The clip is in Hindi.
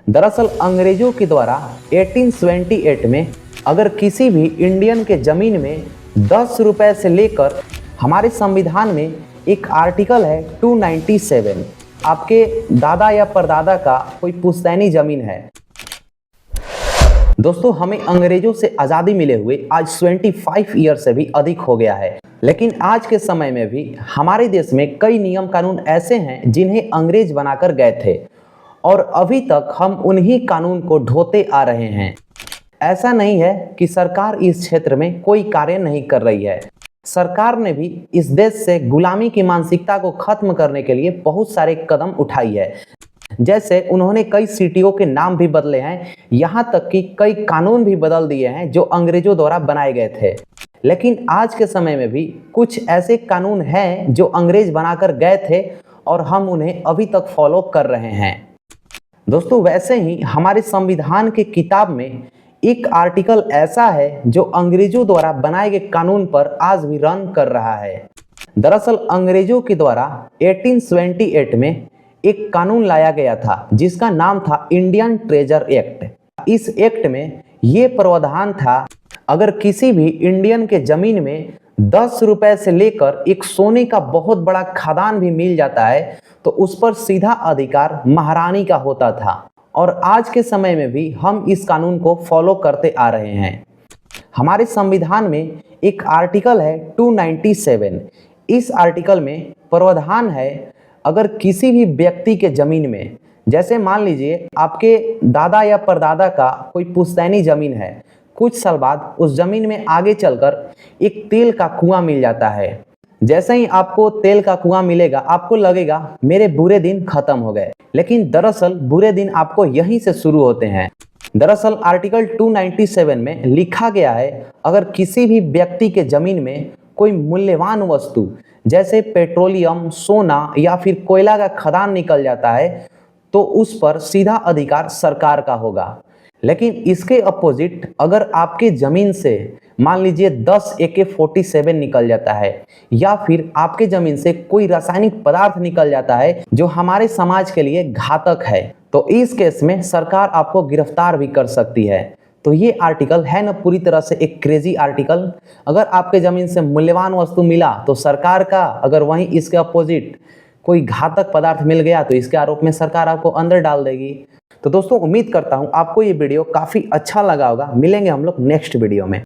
दरअसल अंग्रेजों के द्वारा 1878 में अगर किसी भी इंडियन के जमीन में 10 रुपए से लेकर हमारे संविधान में एक आर्टिकल है 297, आपके दादा या परदादा का कोई पुश्तैनी जमीन है। दोस्तों, हमें अंग्रेजों से आज़ादी मिले हुए आज 25 ईयर से भी अधिक हो गया है, लेकिन आज के समय में भी हमारे देश में कई नियम कानून ऐसे हैं जिन्हें अंग्रेज बनाकर गए थे और अभी तक हम उन्हीं कानून को ढोते आ रहे हैं। ऐसा नहीं है कि सरकार इस क्षेत्र में कोई कार्य नहीं कर रही है। सरकार ने भी इस देश से गुलामी की मानसिकता को खत्म करने के लिए बहुत सारे कदम उठाई है। जैसे उन्होंने कई सिटियों के नाम भी बदले हैं, यहाँ तक कि कई कानून भी बदल दिए हैं जो अंग्रेजों द्वारा बनाए गए थे। लेकिन आज के समय में भी कुछ ऐसे कानून हैं जो अंग्रेज बनाकर गए थे और हम उन्हें अभी तक फॉलो कर रहे हैं। दोस्तों, वैसे ही हमारे संविधान की किताब में एक आर्टिकल ऐसा है जो अंग्रेजों द्वारा बनाए गए कानून पर आज भी रन कर रहा है। दरअसल अंग्रेजों के द्वारा 1878 में एक कानून लाया गया था जिसका नाम था इंडियन ट्रेजर एक्ट। इस एक्ट में ये प्रावधान था, अगर किसी भी इंडियन के जमीन में 10 रुपए से लेकर एक सोने का बहुत बड़ा खदान भी मिल जाता है तो उस पर सीधा अधिकार महारानी का होता था। और आज के समय में भी हम इस कानून को फॉलो करते आ रहे हैं। हमारे संविधान में एक आर्टिकल है 297। इस आर्टिकल में प्रावधान है, अगर किसी भी व्यक्ति के जमीन में, जैसे मान लीजिए आपके दादा या परदादा का कोई पुश्तैनी जमीन है, कुछ साल बाद उस जमीन में आगे चलकर एक तेल का कुआं मिल जाता है। जैसे ही आपको तेल का कुआं मिलेगा आपको लगेगा मेरे बुरे दिन खत्म हो गए, लेकिन दरअसल बुरे दिन आपको यहीं से शुरू होते हैं। दरअसल आर्टिकल 297 में लिखा गया है, अगर किसी भी व्यक्ति के जमीन में कोई मूल्यवान वस्तु जैसे पेट्रोलियम, सोना या फिर कोयला का खदान निकल जाता है तो उस पर सीधा अधिकार सरकार का होगा। लेकिन इसके अपोजिट अगर आपके जमीन से मान लीजिए 10 AK-47 निकल जाता है या फिर आपके जमीन से कोई रासायनिक पदार्थ निकल जाता है जो हमारे समाज के लिए घातक है, तो इस केस में सरकार आपको गिरफ्तार भी कर सकती है। तो ये आर्टिकल है ना पूरी तरह से एक क्रेजी आर्टिकल। अगर आपके जमीन से मूल्यवान वस्तु मिला तो सरकार का, अगर वहीं इसके अपोजिट कोई घातक पदार्थ मिल गया तो इसके आरोप में सरकार आपको अंदर डाल देगी। तो दोस्तों, उम्मीद करता हूँ आपको ये वीडियो काफ़ी अच्छा लगा होगा। मिलेंगे हम लोग नेक्स्ट वीडियो में।